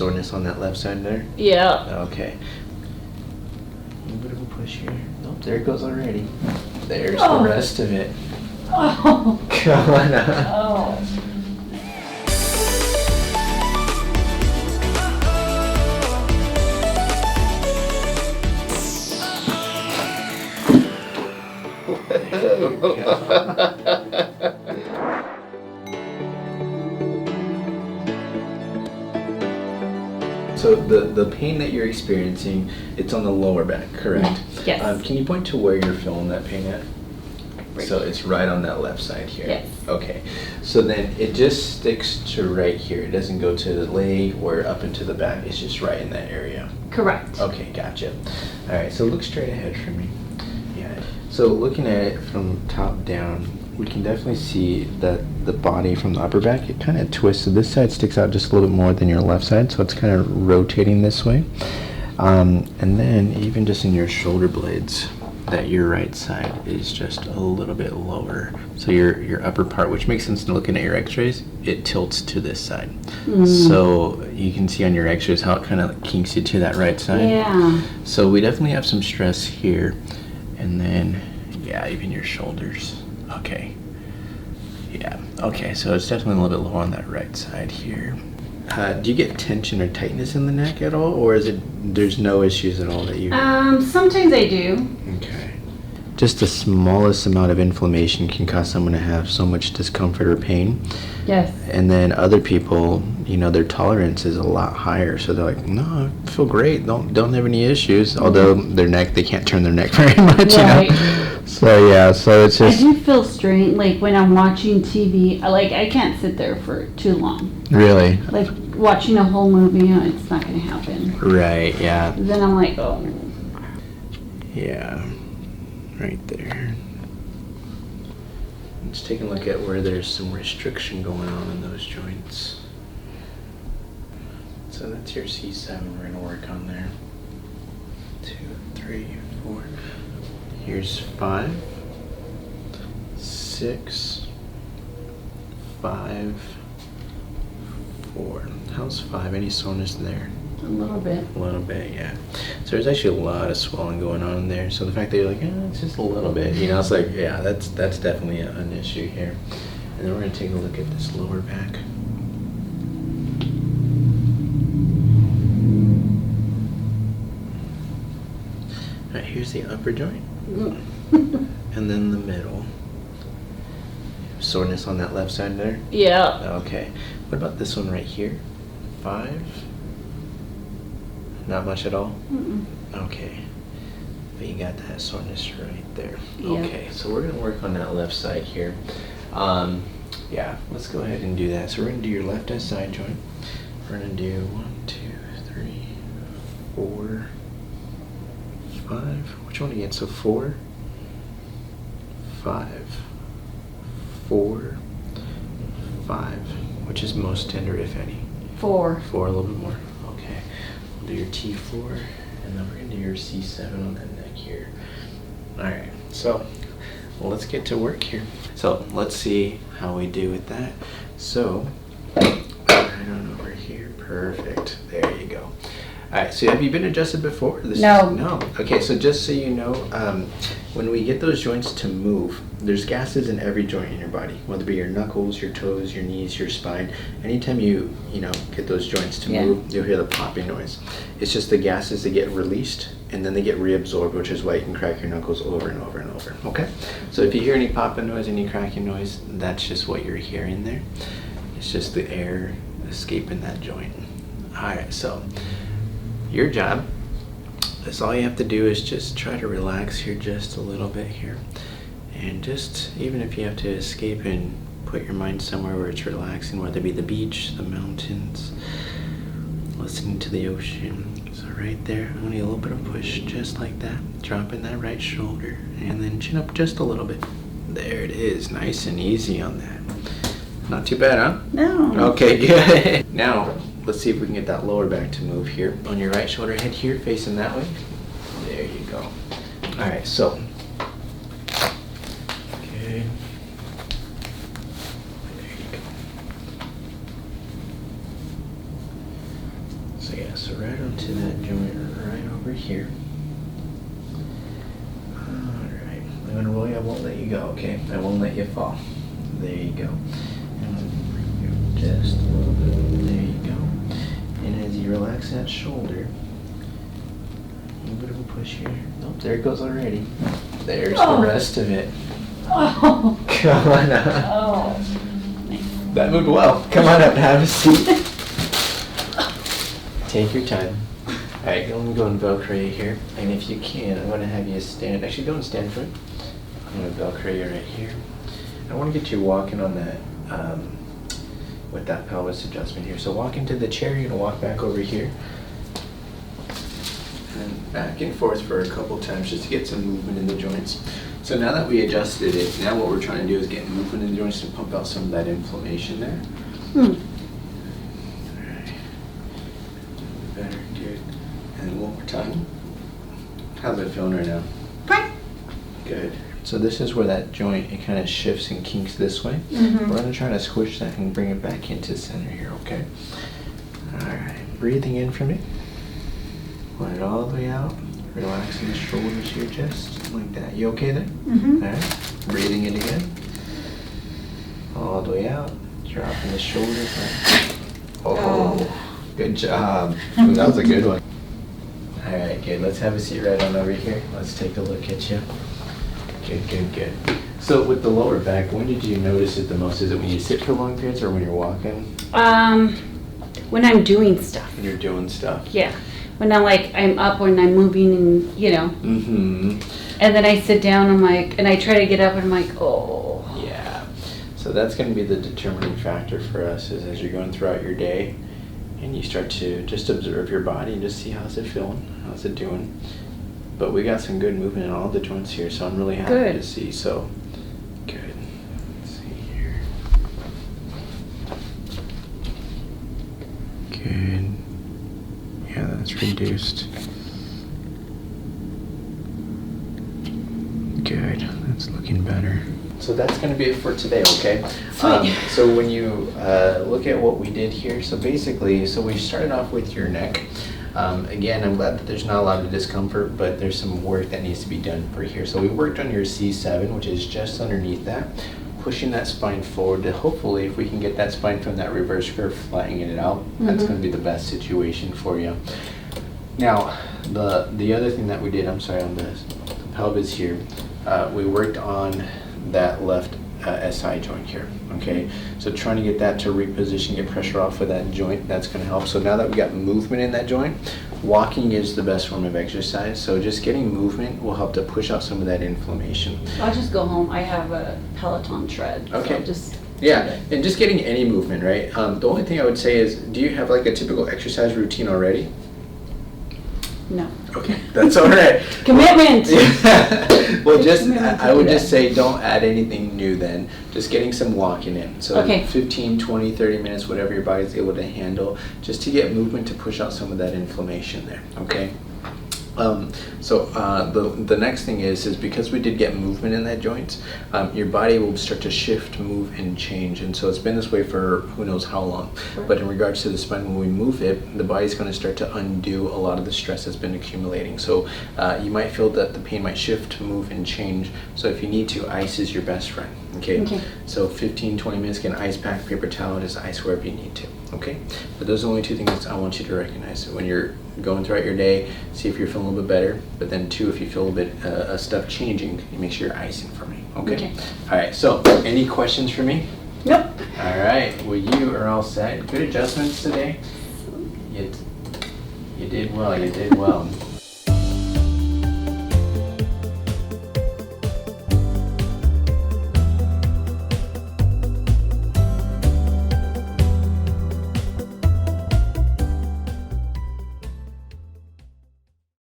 soreness on that left side there? Yeah. Okay. A little bit of a push here. Nope, there it goes already. There's the rest of it. Oh. Come on up. Oh. So the pain that you're experiencing, it's on the lower back, correct? Yes. Can you point to where you're feeling that pain at? Right. So it's right on that left side here? Yes. Okay. So then it just sticks to right here. It doesn't go to the leg or up into the back. It's just right in that area. Correct. Okay, gotcha. All right, so look straight ahead for me. Yeah. So looking at it from top down, we can definitely see that the body from the upper back, it kind of twists. So this side sticks out just a little bit more than your left side, so it's kind of rotating this way. And then even just in your shoulder blades, that your right side is just a little bit lower. So your upper part, which makes sense looking at your x-rays, it tilts to this side. So you can see on your x-rays how it kind of kinks you to that right side. Yeah. So we definitely have some stress here. And then, yeah, even your shoulders. Okay. Yeah. Okay, so it's definitely a little bit low on that right side here. Do you get tension or tightness in the neck at all, or is it there's no issues at all that you? Sometimes I do. Okay. Just the smallest amount of inflammation can cause someone to have so much discomfort or pain. Yes. And then other people, you know, their tolerance is a lot higher, so they're like, no, I feel great, don't have any issues. Although their neck, they can't turn their neck very much, Right. you know. So yeah, so it's I just do feel strange, like when I'm watching TV, I can't sit there for too long. really Like watching a whole movie, it's not going to happen. right. Yeah, Then I'm like, oh. yeah, right there. Let's take a look at where there's some restriction going on in those joints. So that's your C7 we're going to work on there. 2, 3, 4. Here's 5, 6, 5, 4. How's 5? Any soreness there? A little bit. A little bit, yeah. So there's actually a lot of swelling going on in there. So the fact that you're like, it's just a little bit, you know, it's like, yeah, that's definitely an issue here. And then we're going to take a look at this lower back. All right, here's the upper joint. And then the middle. Soreness on that left side there? Yeah. Okay. What about this one right here? 5? Not much at all? Mm-mm. Okay. But you got that soreness right there. Yeah. Okay, so we're going to work on that left side here. Yeah, let's go ahead and do that. So we're going to do your left side joint. We're going to do 1, 2, 3, 4, 5. Which one again? So 4, 5, 4, 5. Which is most tender, if any? 4. 4, a little bit more. Okay. We'll do your T4, and then we're going to do your C7 on that neck here. Alright, so let's get to work here. So let's see how we do with that. So, right on over here. Perfect. There you go. Alright, so have you been adjusted before? No. No. Okay, so just so you know, when we get those joints to move, there's gases in every joint in your body, whether it be your knuckles, your toes, your knees, your spine. Anytime you get those joints to move, you'll hear the popping noise. It's just the gases that get released, and then they get reabsorbed, which is why you can crack your knuckles over and over and over. Okay? So if you hear any popping noise, any cracking noise, that's just what you're hearing there. It's just the air escaping that joint. Alright, so your job is all you have to do is just try to relax here just a little bit here. And just, even if you have to escape and put your mind somewhere where it's relaxing, whether it be the beach, the mountains, listening to the ocean. So right there, I'm gonna get a little bit of push, just like that. Dropping that right shoulder, and then chin up just a little bit. There it is, nice and easy on that. Not too bad, huh? No. Okay, good. Now, let's see if we can get that lower back to move here. On your right shoulder, head here, facing that way. There you go. All right, so. Okay. There you go. So yeah, so right onto that joint right over here. Alright, I'm gonna roll you, I won't let you go, okay? I won't let you fall. There you go. And then bring you just a little bit, there you go. And as you relax that shoulder, a little bit of a push here. Nope, there it goes already. There's the rest of it. Oh. Come on up. Oh. Nice. That moved well. Come on up, have a seat. Take your time. Alright, I'm gonna go and Velcro you here. And if you can, I'm gonna have you stand. Actually, don't stand for it. I'm gonna Velcro you right here. I wanna get you walking on that, with that pelvis adjustment here. So walk into the chair, you're gonna walk back over here. And back and forth for a couple times just to get some movement in the joints. So now that we adjusted it, now what we're trying to do is get movement in the joints to pump out some of that inflammation there. Alright. Better, good. And one more time. How's it feeling right now? Fine. Good. So this is where that joint, it kind of shifts and kinks this way. Mm-hmm. We're going to try to squish that and bring it back into center here, okay? Alright, breathing in for me. Let it all the way out. Relaxing the shoulders here, just like that. You okay there? Mm-hmm. Alright, breathing in again. All the way out. Dropping the shoulders. Right. Oh, good job. Ooh, that was a good one. Alright, good. Let's have a seat right on over here. Let's take a look at you. Good, good, good. So with the lower back, when did you notice it the most? Is it when you sit for long periods or when you're walking? When I'm doing stuff. When you're doing stuff? Yeah. When I'm up, when I'm moving and, Mm-hmm. And then I sit down, I'm like, and I try to get up and I'm like, oh. Yeah. So that's going to be the determining factor for us is as you're going throughout your day and you start to just observe your body and just see how's it feeling, how's it doing. But we got some good movement in all the joints here, so I'm really happy to see. So, good. Let's see here. Good. Yeah, that's reduced. Good. That's looking better. So that's going to be it for today, okay? So when you look at what we did here, so basically, we started off with your neck. Again, I'm glad that there's not a lot of discomfort, but there's some work that needs to be done for here. So we worked on your C7, which is just underneath that, pushing that spine forward to hopefully, if we can get that spine from that reverse curve, flattening it out, that's going to be the best situation for you. Now, the other thing that we did, on the pelvis here, we worked on that left SI joint here, okay? So trying to get that to reposition, get pressure off of that joint, that's gonna help. So now that we got movement in that joint, walking is the best form of exercise. So just getting movement will help to push out some of that inflammation. I'll just go home. I have a Peloton tread. Okay. So yeah, and just getting any movement, right? The only thing I would say is, do you have like a typical exercise routine already? No. Okay, that's all right. Commitment! Well, I would just say don't add anything new then. Just getting some walking in. So 15, 20, 30 minutes, whatever your body's able to handle, just to get movement to push out some of that inflammation there, okay? The next thing is because we did get movement in that joint, your body will start to shift, move, and change. And so it's been this way for who knows how long. But in regards to the spine, when we move it, the body's going to start to undo a lot of the stress that's been accumulating. So you might feel that the pain might shift, move, and change. So if you need to, ice is your best friend. Okay? So 15, 20 minutes, get an ice pack, paper towel, and just ice wherever you need to. Okay? But those are the only two things I want you to recognize. When you're going throughout your day, see if you're feeling a little bit better. But then two, if you feel a bit of stuff changing, you make sure you're icing for me. Okay? All right. So any questions for me? Nope. All right. Well, you are all set. Good adjustments today. You did well. You did well.